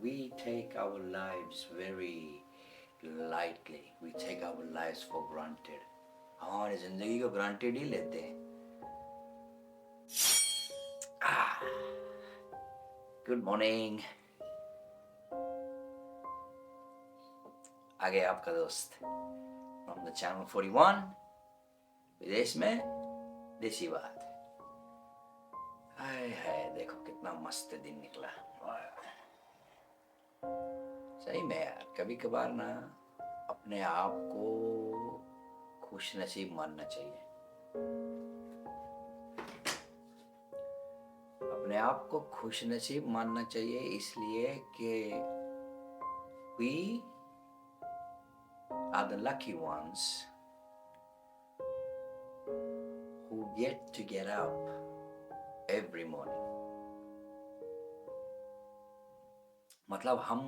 we take our lives very lightly. We take our lives for granted. हम हमारी जिंदगी को ग्रांटेड ही लेते हैं. Good morning. आ गया आपका दोस्त फ्रॉम द चैनल 41 विदेश में देसी बात. हाय हाय, देखो कितना मस्त दिन निकला. सही में यार, कभी कभार ना अपने आप को खुश नसीब मानना चाहिए. अपने आप को खुश नसीब मानना चाहिए इसलिए कि we are the lucky ones who get to get up every morning. मतलब हम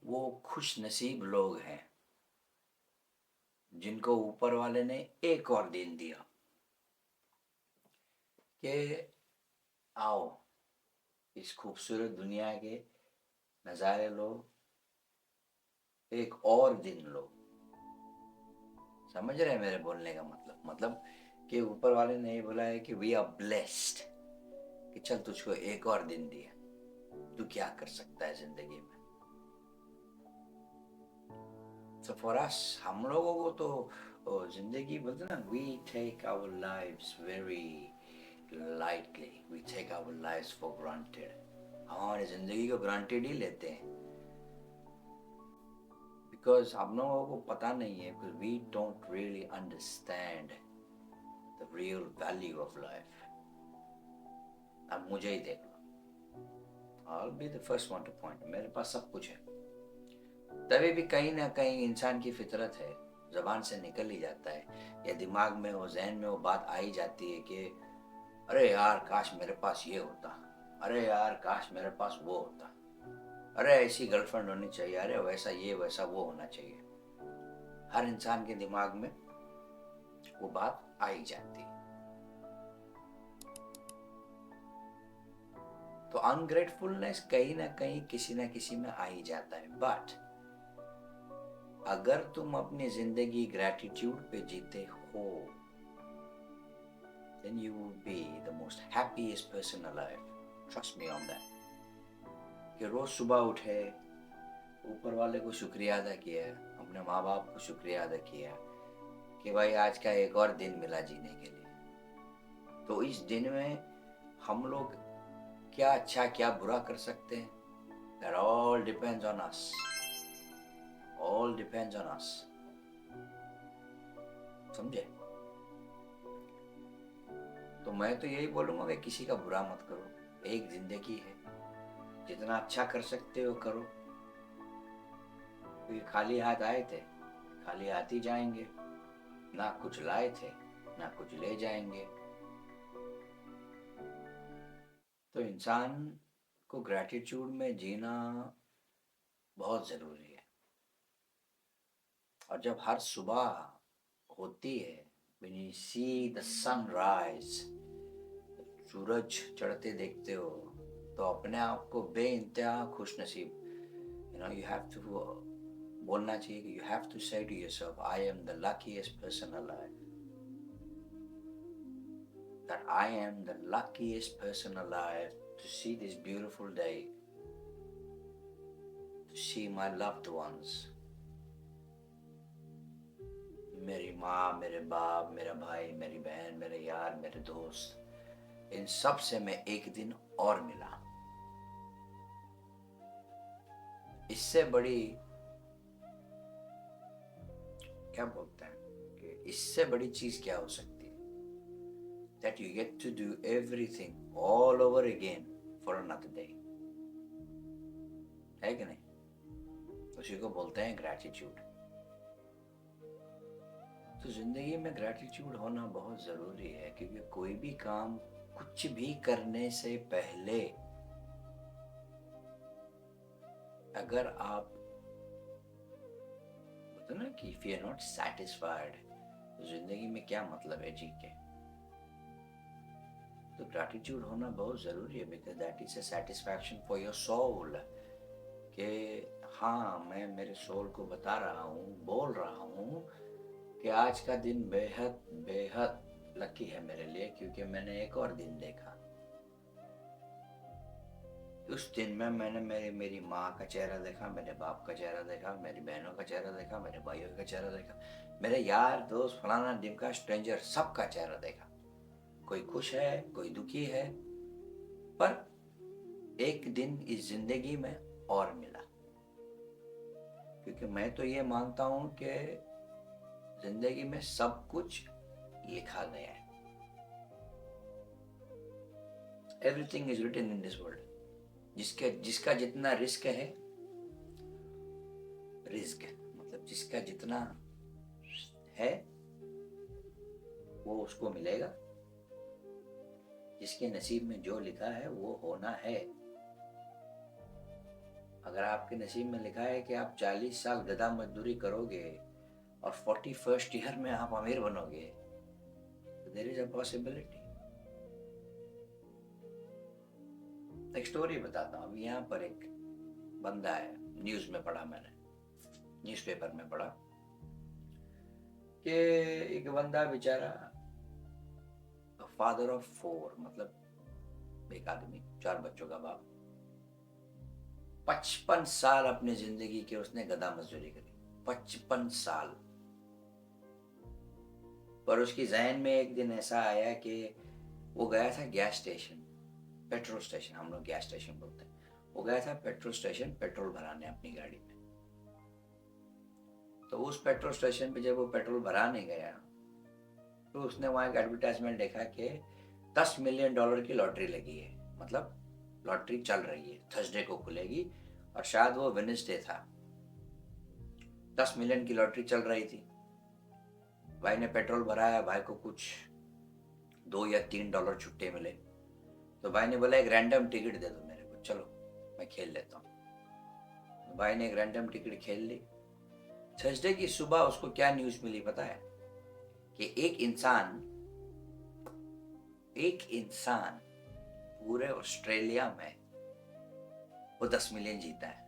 वो खुश नसीब लोग हैं जिनको ऊपर वाले ने एक और दिन दिया कि आओ इस खूबसूरत दुनिया के नज़ारे लो, एक और दिन लो. समझ रहे हैं मेरे बोलने का मतलब कि ऊपर वाले ने ये बोला है कि वी आर ब्लेस्ड, कि चल तुझको एक और दिन दिया, तू क्या कर सकता है जिंदगी में. So for us, हम लोगों को तो जिंदगी बोलते ना, we take our lives very lightly. We take our lives for granted. हम हमारी जिंदगी को granted ही लेते हैं. Because हम लोगों को पता नहीं है, because we don't really understand the real value of life. अब मुझे ही देख लो. I'll be the first one to point. मेरे पास सब कुछ है. तभी भी कहीं ना कहीं इंसान की फितरत है, जबान से निकल ही जाता है या दिमाग में वो जहन में वो बात आ ही जाती है कि अरे यार काश मेरे पास ये होता, अरे यार काश मेरे पास वो होता, अरे ऐसी गर्लफ्रेंड होनी चाहिए, अरे वैसा ये वैसा वो होना चाहिए. हर इंसान के दिमाग में वो बात आ ही जाती है. तो अनग्रेटफुलनेस कहीं ना कहीं किसी ना किसी में आ ही जाता है. बट अगर तुम अपनी जिंदगी ग्रैटिट्यूड पे जीते हो, then you will be the most happiest person alive. Trust me on that. कि रोज सुबह उठे, ऊपर वाले को शुक्रिया अदा किया, अपने माँ बाप को शुक्रिया अदा किया कि भाई आज का एक और दिन मिला जीने के लिए. तो इस दिन में हम लोग क्या अच्छा क्या बुरा कर सकते हैं, that all depends on us. All depends on us. समझे? तो मैं तो यही बोलूंगा कि किसी का बुरा मत करो. एक जिंदगी है, जितना अच्छा कर सकते हो करो. क्योंकि खाली हाथ आए थे, खाली हाथ ही जाएंगे. ना कुछ लाए थे, ना कुछ ले जाएंगे. तो इंसान को ग्रैटिट्यूड में जीना बहुत ज़रूरी है. और जब हर सुबह होती है, when you see the sunrise, सूरज चढ़ते देखते हो, तो अपने आप को बेइंतहा खुश नसीब, you have to बोलना चाहिए कि you have to say to yourself, I am the luckiest person alive. That I am the luckiest person alive to see this beautiful day, to see my loved ones. मेरी माँ, मेरे बाप, मेरा भाई, मेरी बहन, मेरे यार, मेरे दोस्त, इन सब से मैं एक दिन और मिला. इससे बड़ी क्या बोलते हैं कि इससे बड़ी चीज क्या हो सकती है? That you get to do everything all over again for another day. है कि नहीं? उसी को बोलते हैं ग्रैटिट्यूड. तो जिंदगी में ग्रैटिट्यूड होना बहुत ज़रूरी है, क्योंकि कोई भी काम कुछ भी करने से पहले अगर आप बोलते ना कि if you are not satisfied, तो जिंदगी में क्या मतलब है जी के. तो ग्रैटिट्यूड होना बहुत ज़रूरी है, because that is a satisfaction for your soul. कि हाँ, मैं मेरे सोल को बता रहा हूँ, बोल रहा हूँ कि आज का दिन बेहद बेहद लकी है मेरे लिए, क्योंकि मैंने एक और दिन देखा। उस दिन में मैंने मेरी माँ का चेहरा देखा, मेरे बाप का चेहरा देखा, मेरी बहनों का चेहरा देखा, मेरे भाइयों का चेहरा देखा, मेरे यार दोस्त फलाना ढिमका स्ट्रेंजर सबका चेहरा देखा। कोई खुश है, कोई दुखी है, पर एक दिन इस जिंदगी में और मिला। क्योंकि मैं तो ये मानता हूँ कि जिंदगी में सब कुछ लिखा गया है। Everything is written in this world. जिसका जितना रिस्क है, रिस्क मतलब जिसका जितना है वो उसको मिलेगा। जिसके नसीब में जो लिखा है वो होना है। अगर आपके नसीब में लिखा है कि आप 40 साल गधा मजदूरी करोगे और 41st ईयर में आप अमीर बनोगे, तो देयर इज अ पॉसिबिलिटी। एक स्टोरी बताता हूँ। अभी यहाँ पर एक बंदा है, न्यूज़ में पढ़ा मैंने, न्यूज़पेपर में पढ़ा कि एक बंदा बेचारा, फादर ऑफ 4, मतलब एक आदमी 4 बच्चों का बाप, 55 साल अपनी जिंदगी के उसने गधा मजदूरी करी। 55 साल। पर उसकी जहन में एक दिन ऐसा आया कि वो गया था गैस स्टेशन, पेट्रोल स्टेशन, हम लोग गैस स्टेशन बोलते हैं। वो गया था पेट्रोल स्टेशन पेट्रोल भराने अपनी गाड़ी में। तो उस पेट्रोल स्टेशन पे जब वो पेट्रोल भराने गया तो उसने वहाँ एक एडवर्टाइजमेंट देखा कि $10 मिलियन की लॉटरी लगी है, मतलब लॉटरी चल रही है, थर्सडे को खुलेगी और शायद वो वेडनेसडे था। 10 मिलियन की लॉटरी चल रही थी। भाई ने पेट्रोल भराया, भाई को कुछ $2 या $3 छुट्टे मिले। तो भाई ने बोला एक रैंडम टिकट दे दो मेरे को, चलो मैं खेल लेता हूँ। तो भाई ने एक रैंडम टिकट खेल ली। थर्सडे की सुबह उसको क्या न्यूज़ मिली पता है? कि एक इंसान पूरे ऑस्ट्रेलिया में वो 10 मिलियन जीता है।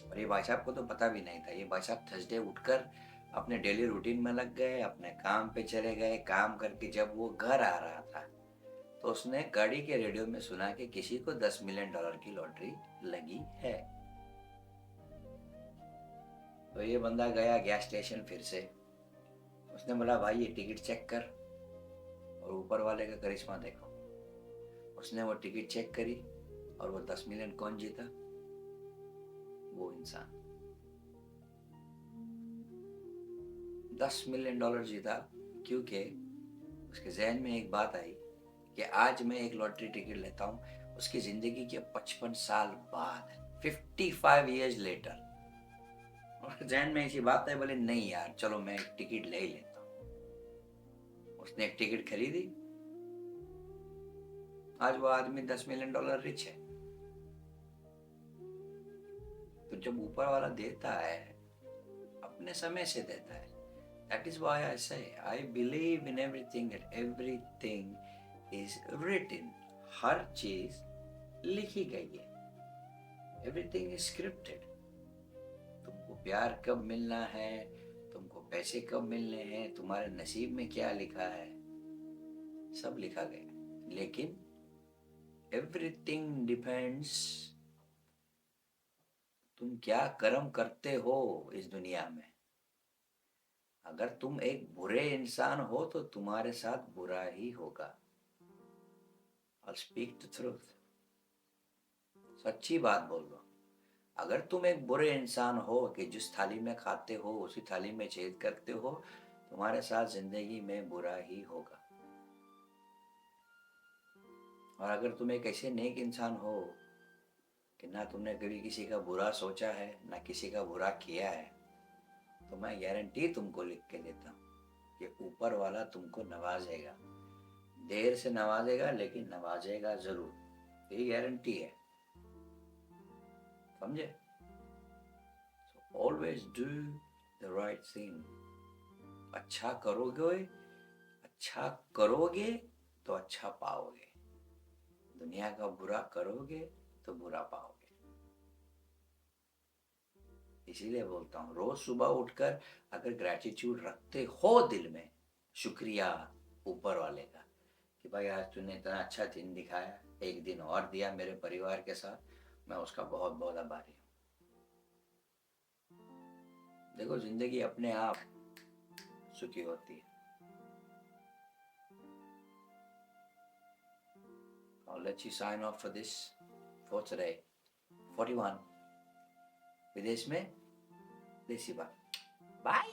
और ये भाई साहब को तो पता भी नहीं था। ये भाई साहब थर्सडे उठकर अपने डेली रूटीन में लग गए, अपने काम पे चले गए। काम करके जब वो घर आ रहा था तो उसने गाड़ी के रेडियो में सुना कि किसी को $10 मिलियन की लॉटरी लगी है। तो ये बंदा गया गैस स्टेशन फिर से। उसने बोला भाई ये टिकट चेक कर और ऊपर वाले का करिश्मा देखो। उसने वो टिकट चेक करी और वो 10 मिलियन कौन जीता? वो इंसान। $10 मिलियन जीता क्योंकि उसके जहन में एक बात आई कि आज मैं एक लॉटरी टिकट लेता हूँ उसकी जिंदगी के 55 साल बाद, 55 years later। और जहन में ऐसी बात है, बोले नहीं यार चलो मैं एक टिकट ले ही लेता हूँ। उसने एक टिकट खरीदी। आज वो आदमी $10 मिलियन रिच है। तो जब ऊपर वाला देता है अपने समय से देता है। That is why I say I believe in everything and everything is written। हर चीज लिखी गई है। Everything is scripted। तुमको प्यार कब मिलना है, तुमको पैसे कब मिलने हैं, तुम्हारे नसीब में क्या लिखा है, सब लिखा गया। लेकिन everything depends तुम क्या कर्म करते हो इस दुनिया में। अगर तुम एक बुरे इंसान हो तो तुम्हारे साथ बुरा ही होगा। I'll speak the truth। सच्ची बात बोल रहा हूँ। अगर तुम एक बुरे इंसान हो कि जिस थाली में खाते हो उसी थाली में छेद करते हो, तुम्हारे साथ जिंदगी में बुरा ही होगा। और अगर तुम एक ऐसे नेक इंसान हो कि ना तुमने कभी किसी का बुरा सोचा है ना किसी का बुरा किया है, तो मैं गारंटी तुमको लिख के देता हूँ कि ऊपर वाला तुमको नवाजेगा। देर से नवाजेगा लेकिन नवाजेगा जरूर, यही गारंटी है। समझे? Always do the right thing. अच्छा करोगे तो अच्छा पाओगे। दुनिया का बुरा करोगे तो बुरा पाओगे। इसीलिए बोलता हूँ रोज सुबह उठकर अगर ग्रैटिट्यूड रखते हो दिल में, शुक्रिया ऊपर वाले का कि भाई आज तूने इतना अच्छा दिन दिखाया, एक दिन और दिया मेरे परिवार के साथ, मैं उसका बहुत बहुत आभारी हूँ। देखो जिंदगी अपने आप सुखी होती है। I'll let you sign off for this for today. 41 विदेश में देसी बात। बाय।